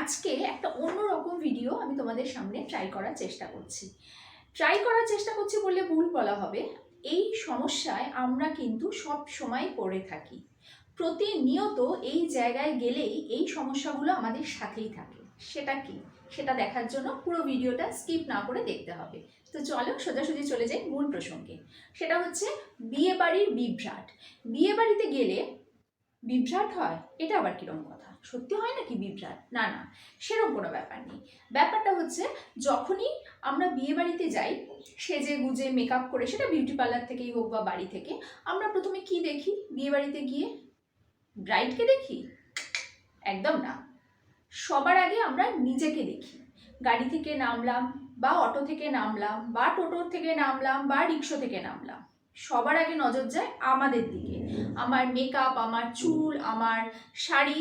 আজকে একটা অন্যরকম ভিডিও আমি তোমাদের সামনে ট্রাই করার চেষ্টা করছি বললে ভুল বলা হবে। এই সমস্যায় আমরা কিন্তু সব সময় পড়ে থাকি, প্রতিনিয়ত এই জায়গায় গেলেই এই সমস্যাগুলো আমাদের সাথেই থাকে। সেটা কি, সেটা দেখার জন্য পুরো ভিডিওটা স্কিপ না করে দেখতে হবে। তো চলো সোজাসুজি চলে যাই মূল প্রসঙ্গে। সেটা হচ্ছে বিয়ে বাড়ির বিভ্রাট। বিয়ে বাড়িতে গেলে বিভ্রাট হয়, এটা আবার কিরকম কথা? সত্যি হয় নাকি বিভ্রাট? না না, সেরকম কোনো ব্যাপার নেই। ব্যাপারটা হচ্ছে যখনই আমরা বিয়ে বাড়িতে যাই সেজে গুজে মেকআপ করে, সেটা বিউটি পার্লার থেকেই হোক বা বাড়ি থেকে, আমরা প্রথমে কি দেখি বিয়ে বাড়িতে গিয়ে? ব্রাইডকে দেখি? একদম না। সবার আগে আমরা নিজেকে দেখি। গাড়ি থেকে নামলাম বা অটো থেকে নামলাম বা টোটোর থেকে নামলাম বা রিক্সা থেকে নামলাম, সবার আগে নজর যায় আমাদের দিকে। আমার মেকআপ, আমার চুল, আমার শাড়ি,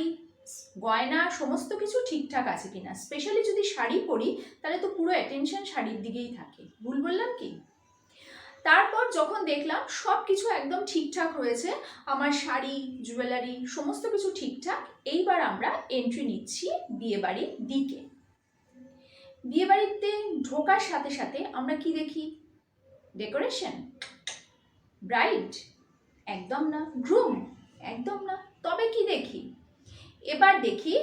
গয়না সমস্ত কিছু ঠিকঠাক আছে কিনা। স্পেশালি যদি শাড়ি পরি তাহলে তো পুরো অ্যাটেনশন শাড়ির দিকেই থাকে। ভুল বললাম কি? তারপর যখন দেখলাম সব কিছু একদম ঠিকঠাক রয়েছে, আমার শাড়ি, জুয়েলারি সমস্ত কিছু ঠিকঠাক, এইবার আমরা এন্ট্রি নিচ্ছি বিয়েবাড়ির দিকে। বিয়েবাড়িতে ঢোকার সাথে সাথে আমরা কি দেখি? ডেকোরেশন? ব্রাইড? একদম না। গ্রুম? একদম না। তবে কি দেখি? এবার দেখি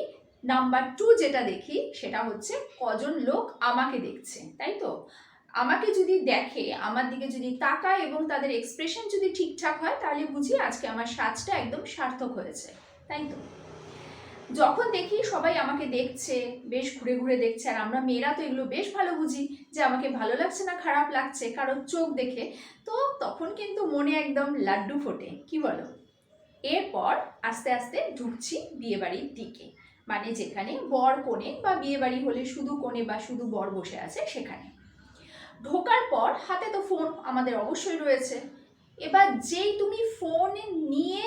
নাম্বার 2, যেটা দেখি সেটা হচ্ছে কজন লোক আমাকে দেখছে, তাই তো? আমাকে যদি দেখে, আমার দিকে যদি তাকায় এবং তাদের এক্সপ্রেশন যদি ঠিকঠাক হয়, তাহলে বুঝি আজকে আমার সাজটা একদম সার্থক হয়েছে, তাই তো? যখন দেখি সবাই আমাকে দেখছে, বেশ ঘুরে ঘুরে দেখছে, আর আমরা মেয়েরা তো এগুলো বেশ ভালো বুঝি যে আমাকে ভালো লাগছে না খারাপ লাগছে কারোর চোখ দেখে, তো তখন কিন্তু মনে একদম লাড্ডু ফোটে, কি বলো? এরপর আস্তে আস্তে ঢুকছি বিয়েবাড়ির দিকে, মানে যেখানে বর কনে, বা বিয়েবাড়ি হলে শুধু কনে বা শুধু বর বসে আছে সেখানে। ঢোকার পর হাতে তো ফোন আমাদের অবশ্যই রয়েছে। এবার যেই তুমি ফোন নিয়ে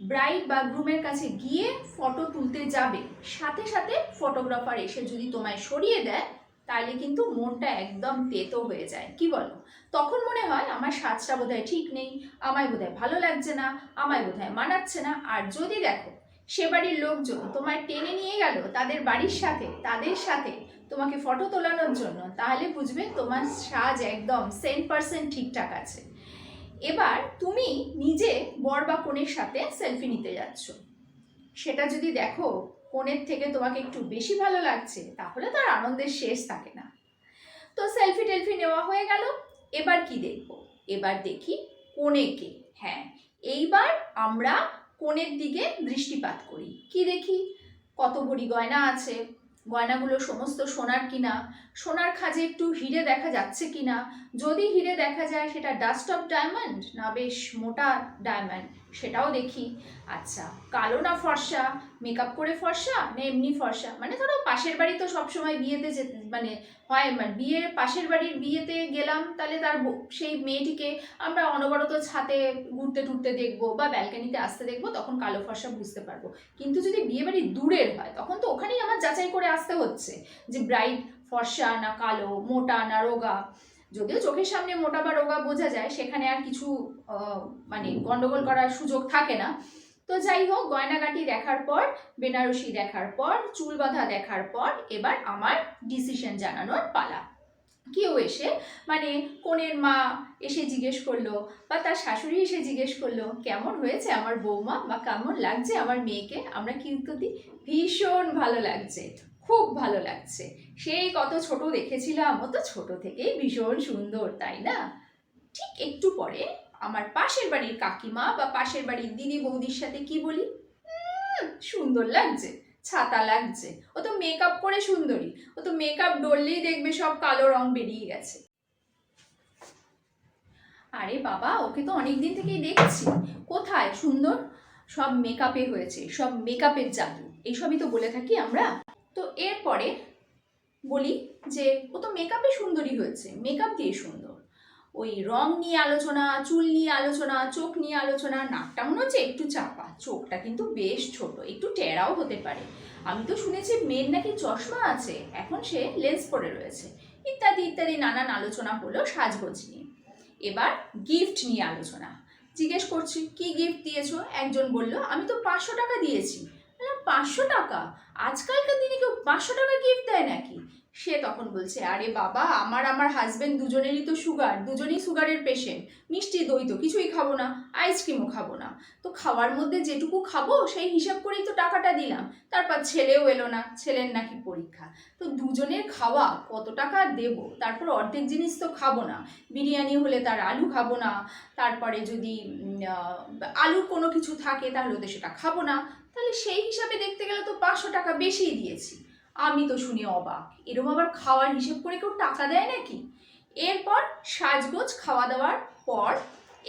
ব্রাইড বা গ্রুমের কাছে গিয়ে ফটো তুলতে যাবে, সাথে সাথে ফটোগ্রাফার এসে যদি তোমায় সরিয়ে দেয়, তাহলে কিন্তু মনটা একদম তেতো হয়ে যায়, কি বলো? তখন মনে হয় আমার সাজটা বোধহয় ঠিক নেই, আমায় বোধহয় ভালো লাগছে না, আমায় বোধহয় মানাচ্ছে না। আর যদি দেখো সে বাড়ির লোকজন তোমায় টেনে নিয়ে গেল তাদের বাড়ির সাথে, তাদের সাথে তোমাকে ফটো তোলানোর জন্য, তাহলে বুঝবে তোমার সাজ একদম 100% ঠিকঠাক আছে। এবার তুমি নিজে বর বা কনের সাথে সেলফি নিতে যাচ্ছ, সেটা যদি দেখো কনের থেকে তোমাকে একটু বেশি ভালো লাগছে, তাহলে তার আনন্দের শেষ থাকে না। তো সেলফি টেলফি নেওয়া হয়ে গেল। এবার কি দেখবো? এবার দেখি কনেকে। হ্যাঁ, এইবার আমরা কনের দিকে দৃষ্টিপাত করি। কি দেখি? কত ভরি গয়না আছে, গয়নাগুলো সমস্ত সোনার কিনা, সোনার খাজে একটু হিরে দেখা যাচ্ছে কিনা, যদি হিরে দেখা যায় সেটা ডাস্ট অফ ডায়মন্ড না বেশ মোটা ডায়মন্ড, সেটাও দেখি। আচ্ছা, কালো না ফর্সা, মেকআপ করে ফর্সা না এমনি ফর্সা, মানে ধরো পাশের বাড়ি তো সবসময় বিয়েতে মানে হয়, মানে বিয়ের পাশের বাড়ির বিয়েতে গেলাম, তাহলে তার সেই মেয়েটিকে আমরা অনবরত ছাদে ঘুরতে টুরতে দেখবো বা ব্যালকানিতে আসতে দেখবো, তখন কালো ফর্সা বুঝতে পারবো। কিন্তু যদি বিয়ে বাড়ি দূরের হয়, তখন তো ওখানেই আমার যাচাই করে আসতে হচ্ছে যে ব্রাইড ফর্সা না কালো, মোটা না রোগা। যদিও চোখের সামনে মোটা বা রোগা বোঝা যায়, সেখানে আর কিছু মানে গন্ডগোল করার সুযোগ থাকে না। তো যাই হোক, গয়নাগাটি দেখার পর, বেনারসি দেখার পর, চুল বাঁধা দেখার পর, এবার আমার ডিসিশন জানানোর পালা। কেউ এসে, মানে কনের মা এসে জিজ্ঞেস করলো বা তার শাশুড়ি এসে জিজ্ঞেস করলো কেমন হয়েছে আমার বৌমা, বা কেমন লাগছে আমার মেয়েকে। আমরা কি উত্তর দিই? ভীষণ ভালো লাগছে, খুব ভালো লাগছে, সেই কত ছোট দেখেছিলাম, ও তো ছোট থেকেই ভীষণ সুন্দর, তাই না? ঠিক একটু পরে আমার পাশের বাড়ির কাকিমা বা পাশের বাড়ির দিদি বৌদির সাথে কি বলি? সুন্দর লাগছে, ছাতা লাগছে, ও তো মেকআপ করে সুন্দরী, ও তো মেকআপ ডললেই দেখবে সব কালো রং বেরিয়ে গেছে। আরে বাবা, ওকে তো অনেকদিন থেকেই দেখছি, কোথায় সুন্দর? সব মেকআপে হয়েছে, সব মেকআপের জাদু, এইসবই তো বলে থাকি আমরা। তো এরপরে বলি যে ও তো মেকআপে সুন্দরী হয়েছে, মেকআপ দিয়ে সুন্দর। ওই রং নিয়ে আলোচনা, চুল নিয়ে আলোচনা, চোখ নিয়ে আলোচনা, নাকটা মনে হচ্ছে একটু চাপা, চোখটা কিন্তু বেশ ছোট, একটু টেরাও হতে পারে। আমি তো শুনেছি মেয়ের নাকি চশমা আছে, এখন সে লেন্স পরে রয়েছে, ইত্যাদি ইত্যাদি নানান আলোচনা হলো সাজগোজ নিয়ে। এবার গিফট নিয়ে আলোচনা। জিজ্ঞেস করছি কি গিফট দিয়েছো? একজন বলল আমি তো 500 টাকা দিয়েছি। 500 টাকা? আজকালকার দিনে কেউ 500 টাকা গিফট দেয় নাকি? সে তখন বলছে, আরে বাবা, আমার হাজবেন্ড দুজনেরই তো সুগার, দুজনেই সুগারের পেশেন্ট, মিষ্টি দই তো কিছুই খাবো না, আইসক্রিমও খাবো না, তো খাওয়ার মধ্যে যেটুকু খাবো সেই হিসাব করেই তো টাকাটা দিলাম। তারপর ছেলেও এলো না, ছেলের নাকি পরীক্ষা, তো দুজনের খাওয়া কত টাকা দেব, তারপর অর্ধেক জিনিস তো খাবো না, বিরিয়ানি হলে তার আলু খাবো না, তারপরে যদি আলুর কোনো কিছু থাকে তাহলে তো সেটা খাবো না, তাহলে সেই হিসাবে দেখতে গেলে তো 500 টাকা বেশিই দিয়েছি। আমি তো শুনে অবাক, এরকম আবার খাওয়ার হিসেব করে কেউ টাকা দেয় নাকি? এরপর সাজগোজ খাওয়া দাওয়ার পর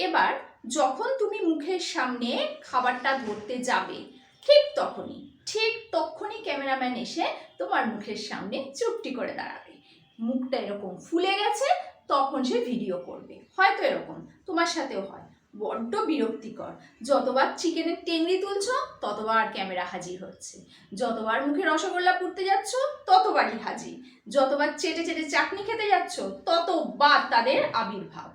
এবার যখন তুমি মুখের সামনে খাবারটা ধরতে যাবে ঠিক তখনই ক্যামেরাম্যান এসে তোমার মুখের সামনে চুপটি করে দাঁড়াবে, মুখটা এরকম ফুলে গেছে, তখন সে ভিডিও করবে। হয়তো এরকম তোমার সাথেও হয়, বড্ড বিরক্তিকর। যতবার চিকেনের টেংরি তুলছো ততবার ক্যামেরা হাজির হচ্ছে, যতবার মুখে রসগোল্লা পুড়তে যাচ্ছ ততবারই হাজির, যতবার চেটে চেটে চাটনি খেতে যাচ্ছ ততবার তাদের আবির্ভাব।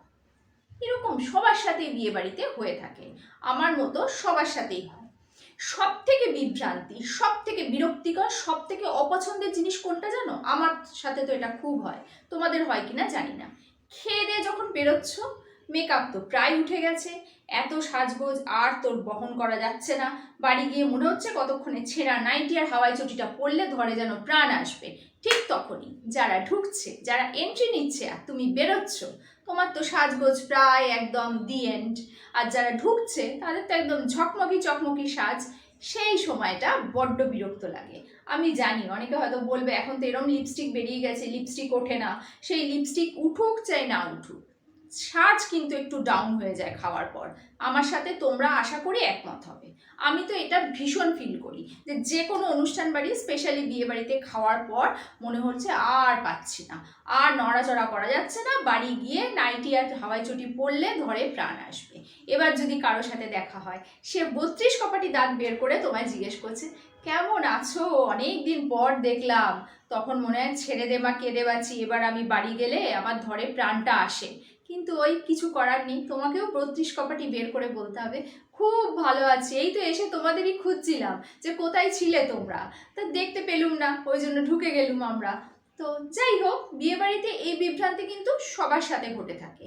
এরকম সবার সাথেই বিয়ে বাড়িতে হয়ে থাকে, আমার মতো সবার সাথেই হয়। সব থেকে বিভ্রান্তি, সব থেকে বিরক্তিকর, সব থেকে অপছন্দের জিনিস কোনটা জানো? আমার সাথে তো এটা খুব হয়, তোমাদের হয় কিনা জানি না। খেয়ে দিয়ে যখন বেরোচ্ছ, মেকআপ তো প্রায় উঠে গেছে, এত সাজগোজ আর তোর বহন করা যাচ্ছে না, বাড়ি গিয়ে মনে হচ্ছে কতক্ষণে ছেঁড়া নাইটি আর হাওয়াই চটিটা পরলে ধরে যেন প্রাণ আসবে। ঠিক তখনই যারা ঢুকছে, যারা এন্ট্রি নিচ্ছে আর তুমি বেরোচ্ছ, তোমার তো সাজগোজ প্রায় একদম দি এন্ড, আর যারা ঢুকছে তাদের তো একদম ঝকমকি চকমকি সাজ, সেই সময়টা বড্ড বিরক্ত লাগে। আমি জানি অনেকে হয়তো বলবে এখন তো এরম লিপস্টিক বেরিয়ে গেছে, লিপস্টিক ওঠে না, সেই লিপস্টিক উঠুক চাই না উঠুক, সাজ কিন্তু একটু ডাউন হয়ে যায় খাওয়ার পর। আমার সাথে তোমরা আশা করি একমত হবে। আমি তো এটা ভীষণ ফিল করি যে কোনো অনুষ্ঠান বাড়ি, স্পেশালি বিয়ে বাড়িতে খাওয়ার পর মনে হচ্ছে আর পাচ্ছি না, আর নড়াচড়া করা যাচ্ছে না, বাড়ি গিয়ে নাইটি আর হাওয়াই চটি পরলে ধরে প্রাণ আসবে। এবার যদি কারোর সাথে দেখা হয়, সে 32 কপাটি দাঁত বের করে তোমায় জিজ্ঞেস করছে, কেমন আছো, অনেক দিন পর দেখলাম, তখন মনে হয় ছেড়ে দে মা, কেঁদে বাঁচি, এবার আমি বাড়ি গেলে আমার ধরে প্রাণটা আসে। কিন্তু ওই কিছু করার নেই, তোমাকেও 32 কপাটি বের করে বলতে হবে, খুব ভালো আছি, এই তো এসে তোমাদেরই খুঁজছিলাম যে কোথায় ছিলে তোমরা, তা দেখতে পেলুম না, ওই জন্য ঢুকে গেলুম আমরা। তো যাই হোক, বিয়ে বাড়িতে এই বিভ্রান্তি কিন্তু সবার সাথে ঘটে থাকে।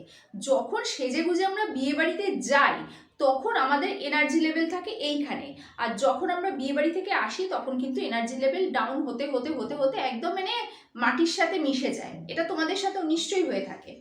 যখন সেজে গুজে আমরা বিয়ে বাড়িতে যাই তখন আমাদের এনার্জি লেভেল থাকে এইখানে, আর যখন আমরা বিয়ে বাড়ি থেকে আসি তখন কিন্তু এনার্জি লেভেল ডাউন হতে হতে হতে হতে একদম মানে মাটির সাথে মিশে যায়। এটা তোমাদের সাথেও নিশ্চয়ই হয়ে থাকে।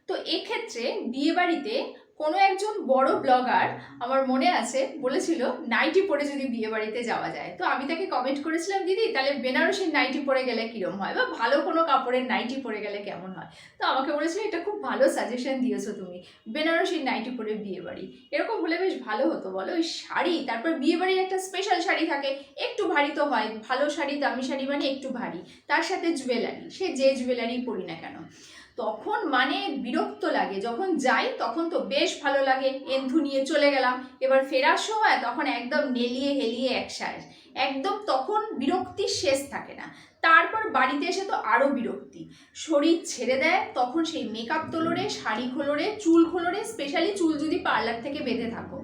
তো এক্ষেত্রে বিয়ে বাড়িতে কোনো একজন বড় ব্লগার, আমার মনে আছে, বলেছিল নাইটি পরে যদি বিয়ে বাড়িতে যাওয়া যায়, তো আমি তাকে কমেন্ট করেছিলাম, দিদি তাহলে বেনারসির নাইটি পরে গেলে কিরম হয়, বা ভালো কোনো কাপড়ের নাইটি পরে গেলে কেমন হয়। তো আমাকে বলেছিল, এটা খুব ভালো সাজেশন দিয়েছো তুমি, বেনারসির নাইটি পরে বিয়ে বাড়ি, এরকম হলে বেশ ভালো হতো বলো। ওই শাড়ি, তারপর বিয়ে বাড়ির একটা স্পেশাল শাড়ি থাকে, একটু ভারী তো হয়, ভালো শাড়ি, দামি শাড়ি মানে একটু ভারী, তার সাথে জুয়েলারি, সে যে জুয়েলারি পরি না কেন, তখন মানে বিরক্ত লাগে। যখন যাই তখন তো বেশ ভালো লাগে, এন্ধু নিয়ে চলে গেলাম, এবার ফেরার সময় তখন একদম নেলিয়ে হেলিয়ে একসাথে, একদম তখন বিরক্তির শেষ থাকে না। তারপর বাড়িতে এসে তো আরও বিরক্তি, শরীর ছেড়ে দেয়, তখন সেই মেকআপ তোলরে, শাড়ি খোলরে, চুল খোলরে, স্পেশালি চুল যদি পার্লার থেকে বেঁধে থাকো,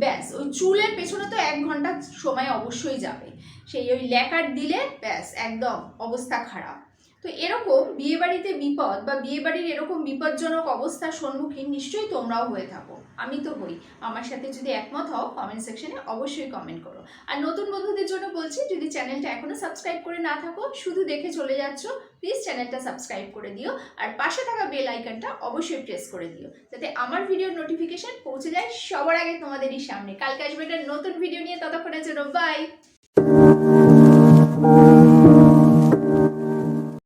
ব্যাস ওই চুলের পেছনে তো 1 ঘন্টা সময় অবশ্যই যাবে, সেই ওই ল্যাকার দিলে ব্যাস একদম অবস্থা খারাপ। তো এরকম বিয়েবাড়িতে বিপদ বা বিয়েবাড়ির এরকম বিপজ্জনক অবস্থার সম্মুখীন নিশ্চয়ই তোমরাও হয়ে থাকো, আমি তো হই। আমার সাথে যদি একমত হও কমেন্ট সেকশনে অবশ্যই কমেন্ট করো। আর নতুন বন্ধুদের জন্য বলছি, যদি চ্যানেলটা এখনো সাবস্ক্রাইব করে না থাকো, শুধু দেখে চলে যাচ্ছ, প্লিজ চ্যানেলটা সাবস্ক্রাইব করে দিও, আর পাশে থাকা বেল আইকনটা অবশ্যই প্রেস করে দিও, যাতে আমার ভিডিওর নোটিফিকেশন পৌঁছে যায় সবার আগে তোমাদেরই সামনে। কালকে আসবে একটা নতুন ভিডিও নিয়ে, ততক্ষণের জন্য বাই।